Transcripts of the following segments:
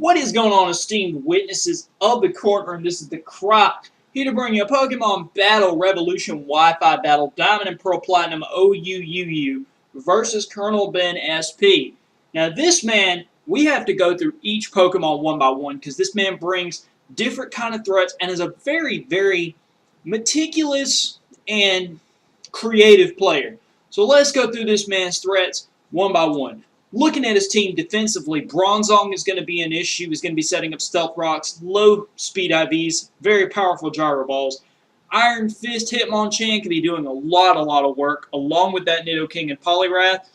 What is going on, esteemed witnesses of the courtroom? This is the Croc, here to bring you a Pokemon Battle Revolution Wi-Fi Battle Diamond and Pearl Platinum OU-UU versus ColonelBenSP. Now this man, we have to go through each Pokemon one by one because this man brings different kind of threats and is a very, very meticulous and creative player. So let's go through this man's threats one by one. Looking at his team defensively, Bronzong is going to be an issue. He's going to be setting up Stealth Rocks, low speed IVs, very powerful Gyro Balls. Iron Fist Hitmonchan could be doing a lot of work, along with that Nidoking and Poliwrath.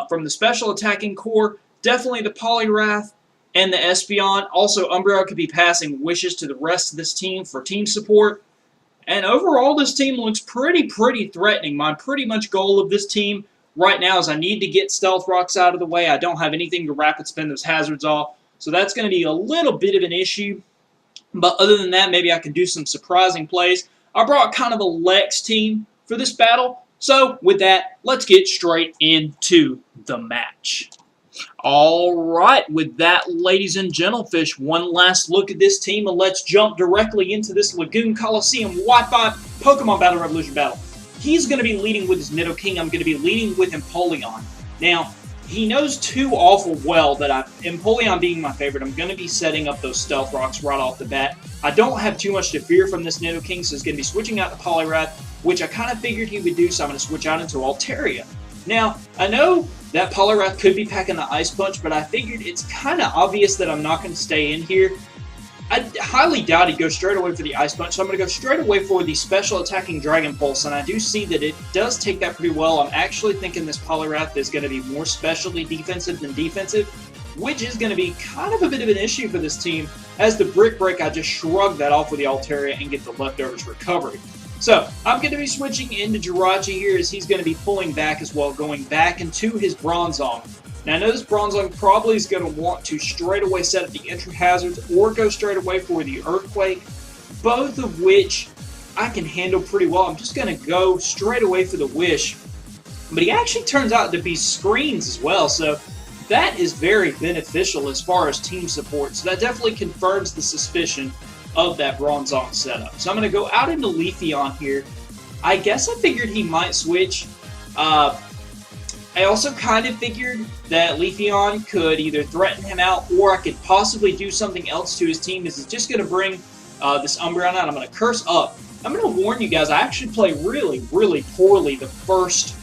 From the special attacking core, definitely the Poliwrath and the Espeon. Also, Umbreon could be passing wishes to the rest of this team for team support. And overall, this team looks pretty threatening. My pretty much goal of this team right now is I need to get Stealth Rocks out of the way. I don't have anything to rapid spin those hazards off. So that's going to be a little bit of an issue. But other than that, maybe I can do some surprising plays. I brought kind of a Lexx team for this battle. So with that, let's get straight into the match. Alright, with that, ladies and gentlefish, one last look at this team, and let's jump directly into this Lagoon Coliseum Wi-Fi Pokemon Battle Revolution battle. He's going to be leading with his Nidoking. I'm going to be leading with Empoleon. Now, he knows too awful well that Empoleon being my favorite, I'm going to be setting up those Stealth Rocks right off the bat. I don't have too much to fear from this Nidoking, so he's going to be switching out to Poliwrath, which I kind of figured he would do, so I'm going to switch out into Altaria. Now, I know that Poliwrath could be packing the Ice Punch, but I figured it's kind of obvious that I'm not going to stay in here. I highly doubt he'd go straight away for the Ice Punch, so I'm going to go straight away for the special attacking Dragon Pulse, and I do see that it does take that pretty well. I'm actually thinking this Poliwrath is going to be more specially defensive than defensive, which is going to be kind of a bit of an issue for this team. As the Brick Break, I just shrug that off with the Altaria and get the Leftovers recovery. So, I'm going to be switching into Jirachi here as he's going to be pulling back as well, going back into his Bronzong. Now, I know this Bronzong probably is going to want to straight away set up the entry hazards or go straight away for the Earthquake, both of which I can handle pretty well. I'm just going to go straight away for the Wish, but he actually turns out to be Screens as well, so that is very beneficial as far as team support, so that definitely confirms the suspicion of that Bronzong setup. So I'm going to go out into Leafeon here. I guess I figured he might switch. I also kind of figured that Leafeon could either threaten him out or I could possibly do something else to his team. This is just going to bring this Umbreon out. I'm going to curse up. I'm going to warn you guys, I actually play really poorly the first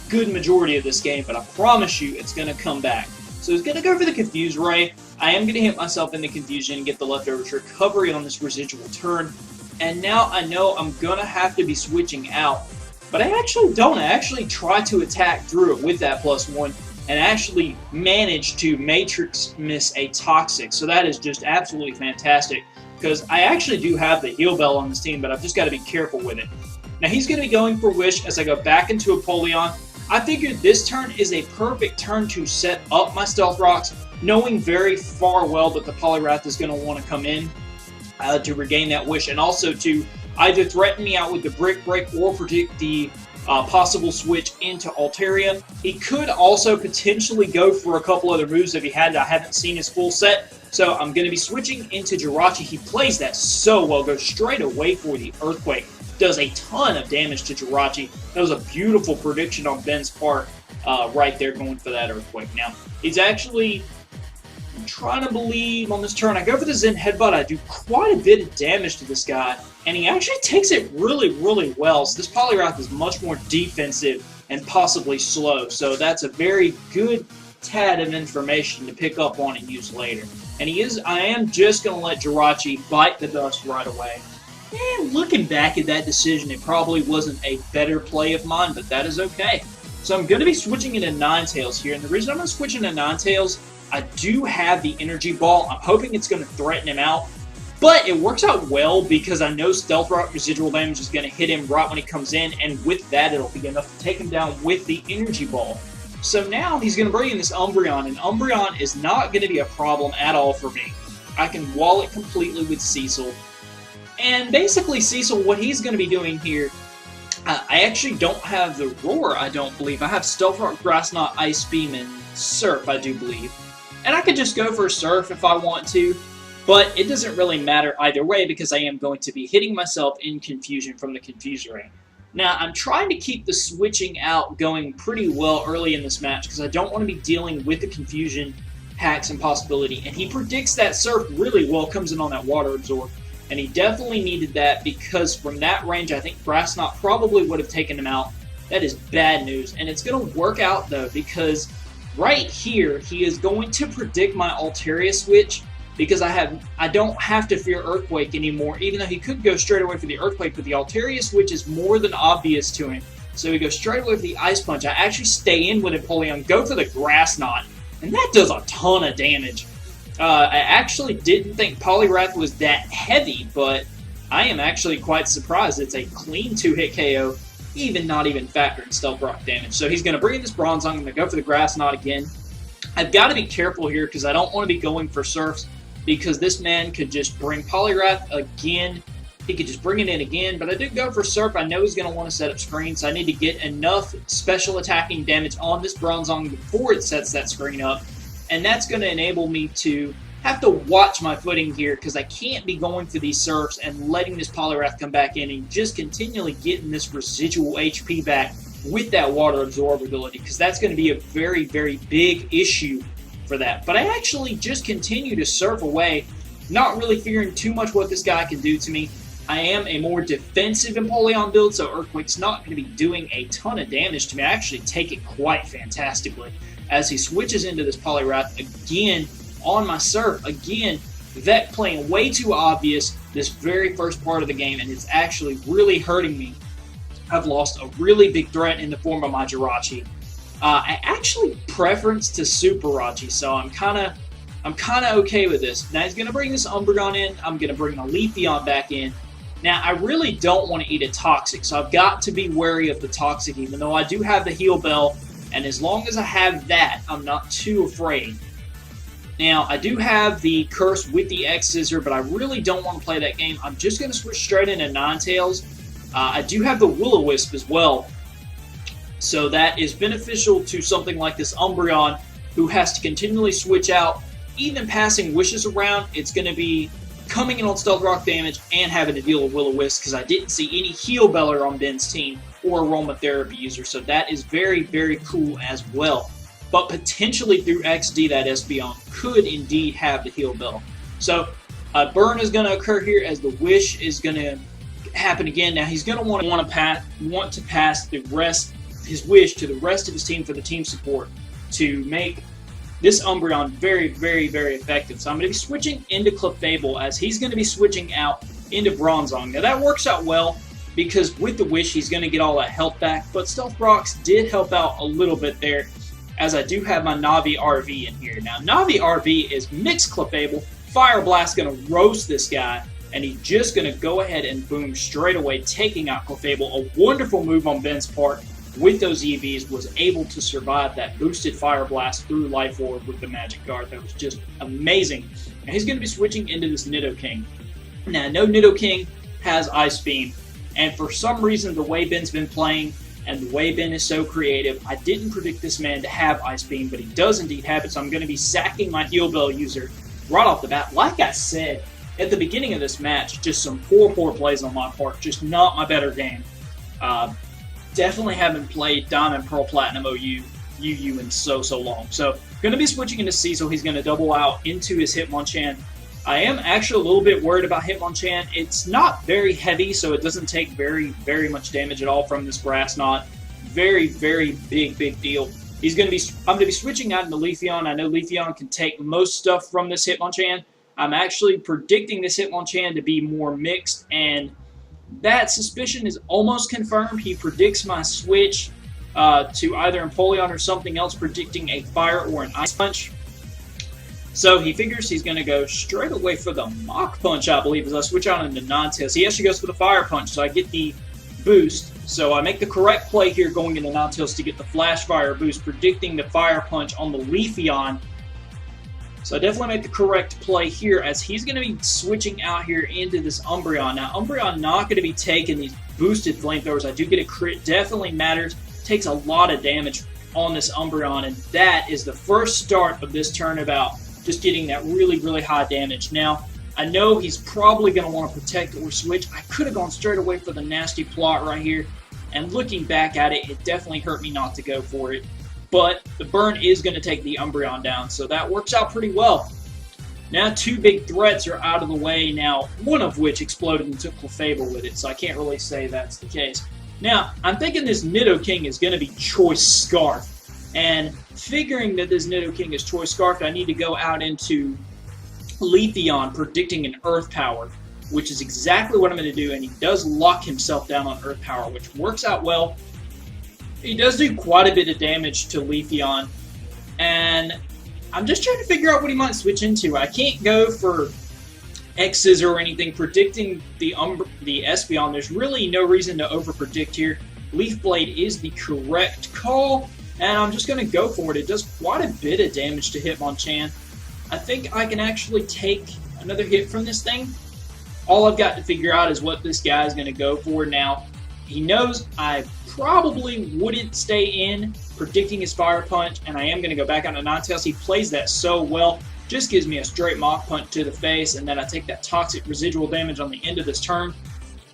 good majority of this game, but I promise you it's going to come back. So he's going to go for the Confuse Ray. I am going to hit myself in the Confusion and get the Leftovers recovery on this residual turn. And now I know I'm going to have to be switching out. But I actually don't. I actually try to attack through it with that +1 and actually manage to Matrix miss a Toxic. So that is just absolutely fantastic because I actually do have the Heal Bell on this team, but I've just got to be careful with it. Now he's going to be going for Wish as I go back into Empoleon. I figured this turn is a perfect turn to set up my Stealth Rocks, knowing very well that the Poliwrath is going to want to come in to regain that Wish and also to either threaten me out with the Brick Break or predict the possible switch into Altaria. He could also potentially go for a couple other moves if he had. I haven't seen his full set, so I'm going to be switching into Jirachi. He plays that so well, goes straight away for the Earthquake. Does a ton of damage to Jirachi. That was a beautiful prediction on Ben's part right there going for that Earthquake. Now, he's actually trying to believe on this turn. I go for the Zen Headbutt. I do quite a bit of damage to this guy, and he actually takes it really well. So this Poliwrath is much more defensive and possibly slow. So that's a very good tad of information to pick up on and use later. And I am just going to let Jirachi bite the dust right away. And looking back at that decision, it probably wasn't a better play of mine, but that is okay. So I'm going to be switching into Ninetales here, and the reason I'm going to switch into Ninetales, I do have the Energy Ball. I'm hoping it's going to threaten him out, but it works out well because I know Stealth Rock residual damage is going to hit him right when he comes in, and with that, it'll be enough to take him down with the Energy Ball. So now he's going to bring in this Umbreon, and Umbreon is not going to be a problem at all for me. I can wall it completely with Cecil. And basically, Cecil, what he's going to be doing here, I actually don't have the Roar, I don't believe. I have Stealth Rock, Grass Knot, Ice Beam, and Surf, I do believe. And I could just go for a surf if I want to, but it doesn't really matter either way because I am going to be hitting myself in confusion from the confusion ring. Now, I'm trying to keep the switching out going pretty well early in this match because I don't want to be dealing with the confusion hacks and possibility. And he predicts that surf really well, comes in on that water absorb. And he definitely needed that because from that range, I think Brass Knot probably would have taken him out. That is bad news. And it's going to work out, though, because right here, he is going to predict my Altaria switch because I don't have to fear Earthquake anymore, even though he could go straight away for the Earthquake, but the Altaria switch is more than obvious to him. So he goes straight away for the Ice Punch. I actually stay in with Empoleon, go for the Grass Knot, and that does a ton of damage. I actually didn't think Poliwrath was that heavy, but I am actually quite surprised. It's a clean 2-hit KO, not even factoring Stealth Rock damage. So he's going to bring in this Bronzong. I'm going to go for the Grass Knot again. I've got to be careful here because I don't want to be going for Surfs because this man could just bring Poliwrath again. He could just bring it in again, but I did go for Surf. I know he's going to want to set up screen, so I need to get enough special attacking damage on this Bronzong before it sets that screen up. And that's going to enable me to have to watch my footing here because I can't be going for these Surfs and letting this Poliwrath come back in and just continually getting this residual HP back with that Water Absorb ability because that's going to be a very, very big issue for that. But I actually just continue to surf away, not really fearing too much what this guy can do to me. I am a more defensive Empoleon build, so Earthquake's not going to be doing a ton of damage to me. I actually take it quite fantastically. As he switches into this Poliwrath again on my Surf, again, Vec playing way too obvious this very first part of the game, and it's actually really hurting me. I've lost a really big threat in the form of my Jirachi. I actually preference to Super Rachi, so I'm kind of okay with this. Now he's going to bring this Umbreon in. I'm going to bring a Leafeon back in. Now, I really don't want to eat a Toxic, so I've got to be wary of the Toxic, even though I do have the Heal Bell, and as long as I have that, I'm not too afraid. Now, I do have the Curse with the X-Scissor, but I really don't want to play that game. I'm just going to switch straight into Ninetales. I do have the Will-O-Wisp as well, so that is beneficial to something like this Umbreon, who has to continually switch out. Even passing Wishes around, it's going to be coming in on Stealth Rock damage and having to deal with Will-O-Wisp because I didn't see any Heal Beller on Ben's team or Aromatherapy user, so that is very, very cool as well. But potentially through XD, that Espeon could indeed have the Heal Bell. So a burn is going to occur here as the Wish is going to happen again. Now he's going to want to pass the rest, his Wish to the rest of his team for the team support to make this Umbreon very, very, very effective. So I'm going to be switching into Clefable as he's going to be switching out into Bronzong. Now that works out well because with the Wish he's going to get all that health back, but Stealth Rocks did help out a little bit there as I do have my Navi RV in here. Now Navi RV is mixed Clefable. Fire Blast going to roast this guy, and he's just going to go ahead and boom straight away, taking out Clefable. A wonderful move on Ben's part. With those EVs, was able to survive that boosted Fire Blast through Life Orb with the Magic Guard. That was just amazing. And he's going to be switching into this Nidoking. Now, I know Nidoking has Ice Beam, and for some reason, the way Ben's been playing and the way Ben is so creative, I didn't predict this man to have Ice Beam, but he does indeed have it, so I'm going to be sacking my Heal Bell user right off the bat. Like I said at the beginning of this match, just some poor plays on my part, just not my better game. Definitely haven't played Diamond, Pearl, Platinum, OU-UU in so long. So, going to be switching into Cecil. He's going to double out into his Hitmonchan. I am actually a little bit worried about Hitmonchan. It's not very heavy, so it doesn't take very much damage at all from this Grass Knot. Very big deal. I'm going to be switching out into Leafeon. I know Leafeon can take most stuff from this Hitmonchan. I'm actually predicting this Hitmonchan to be more mixed, and that suspicion is almost confirmed. He predicts my switch to either Empoleon or something else, predicting a Fire or an Ice Punch. So he figures he's going to go straight away for the Mach Punch, I believe, as I switch out into Ninetales. He actually goes for the Fire Punch, so I get the boost. So I make the correct play here going into Ninetales to get the Flash Fire boost, predicting the Fire Punch on the Leafeon. So I definitely make the correct play here as he's going to be switching out here into this Umbreon. Now, Umbreon not going to be taking these boosted flamethrowers. I do get a crit. Definitely matters. Takes a lot of damage on this Umbreon, and that is the first start of this turnabout, just getting that really, really high damage. Now, I know he's probably going to want to protect or switch. I could have gone straight away for the nasty plot right here, and looking back at it, it definitely hurt me not to go for it. But the burn is going to take the Umbreon down, so that works out pretty well. Now 2 big threats are out of the way now, one of which exploded and took Clefable with it, so I can't really say that's the case. Now, I'm thinking this Nidoking is going to be Choice Scarf, and figuring that this Nidoking is Choice Scarf, I need to go out into Leafeon, predicting an Earth Power, which is exactly what I'm going to do, and he does lock himself down on Earth Power, which works out well. He does do quite a bit of damage to Leafeon, and I'm just trying to figure out what he might switch into. I can't go for X's or anything, predicting the Espeon. There's really no reason to over-predict here. Leaf Blade is the correct call, and I'm just going to go for it. It does quite a bit of damage to Hitmonchan. I think I can actually take another hit from this thing. All I've got to figure out is what this guy is going to go for now. He knows I probably wouldn't stay in, predicting his Fire Punch, and I am going to go back on to Ninetales. He plays that so well, just gives me a straight Mach Punch to the face, and then I take that toxic residual damage on the end of this turn.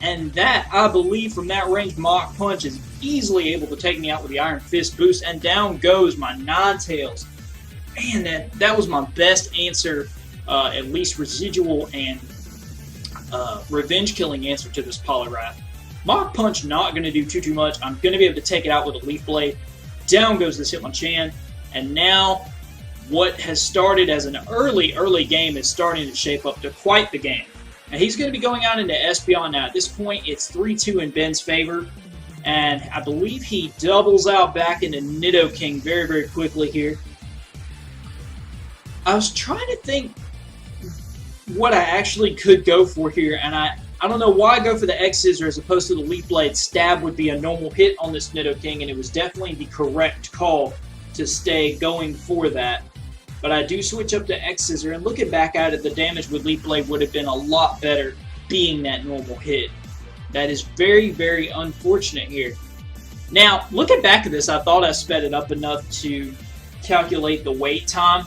And that, I believe, from that range, Mach Punch is easily able to take me out with the Iron Fist boost, and down goes my Ninetales. Man, that was my best answer, at least residual and revenge killing answer to this Poliwrath. Mach Punch not going to do too much. I'm going to be able to take it out with a Leaf Blade. Down goes this Hitmonchan, and now what has started as an early game is starting to shape up to quite the game. Now he's going to be going out into Espeon now. At this point, it's 3-2 in Ben's favor, and I believe he doubles out back into Nidoking very, very quickly here. I was trying to think what I actually could go for here, and I don't know why I go for the X-Scissor as opposed to the Leaf Blade. Stab would be a normal hit on this Nidoking, and it was definitely the correct call to stay going for that. But I do switch up to X-Scissor, and looking back at it, the damage with Leaf Blade would have been a lot better being that normal hit. That is very, very unfortunate here. Now, looking back at this, I thought I sped it up enough to calculate the wait time.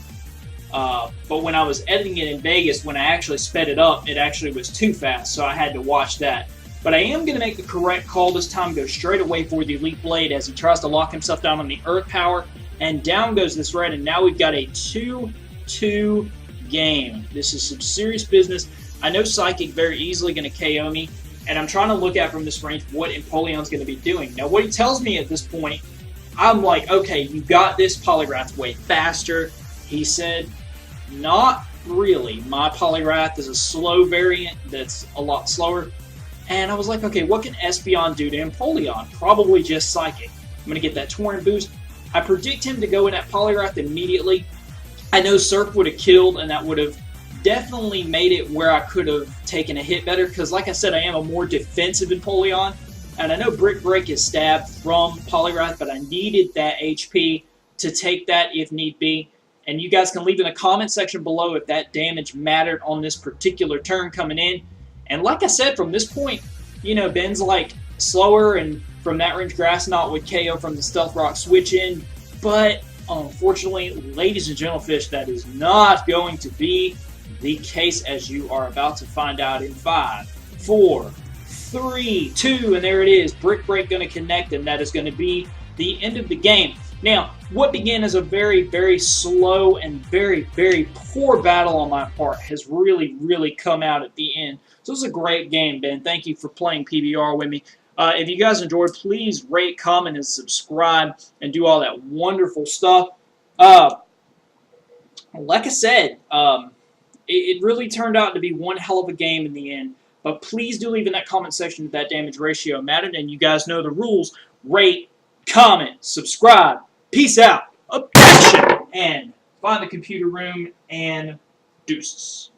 But when I was editing it in Vegas, when I actually sped it up, it actually was too fast, so I had to watch that. But I am going to make the correct call this time, go straight away for the Leaf Blade as he tries to lock himself down on the Earth Power, and down goes this red, and now we've got a 2-2 game. This is some serious business. I know Psychic very easily going to KO me, and I'm trying to look at from this range what Empoleon's going to be doing. Now, what he tells me at this point, I'm like, okay, you got this Poliwrath way faster. He said, not really. My Poliwrath is a slow variant that's a lot slower. And I was like, okay, what can Espeon do to Empoleon? Probably just Psychic. I'm going to get that Torrent boost. I predict him to go in at Poliwrath immediately. I know Surf would have killed, and that would have definitely made it where I could have taken a hit better, because like I said, I am a more defensive Empoleon. And I know Brick Break is stabbed from Poliwrath, but I needed that HP to take that if need be. And you guys can leave in the comment section below if that damage mattered on this particular turn coming in. And like I said, from this point, you know, Ben's like slower, and from that range, Grass Knot would KO from the Stealth Rock switch in. But unfortunately, ladies and gentlefish, that is not going to be the case, as you are about to find out in 5, 4, 3, 2, and there it is. Brick Break going to connect, and that is going to be the end of the game. Now, what began as a very, very slow and very, very poor battle on my part has really, really come out at the end. So it was a great game, Ben. Thank you for playing PBR with me. If you guys enjoyed, please rate, comment, and subscribe, and do all that wonderful stuff. Like I said, it really turned out to be one hell of a game in the end. But please do leave in that comment section if that damage ratio mattered, and you guys know the rules. Rate, comment, subscribe. Peace out, objection, and find the computer room, and deuces.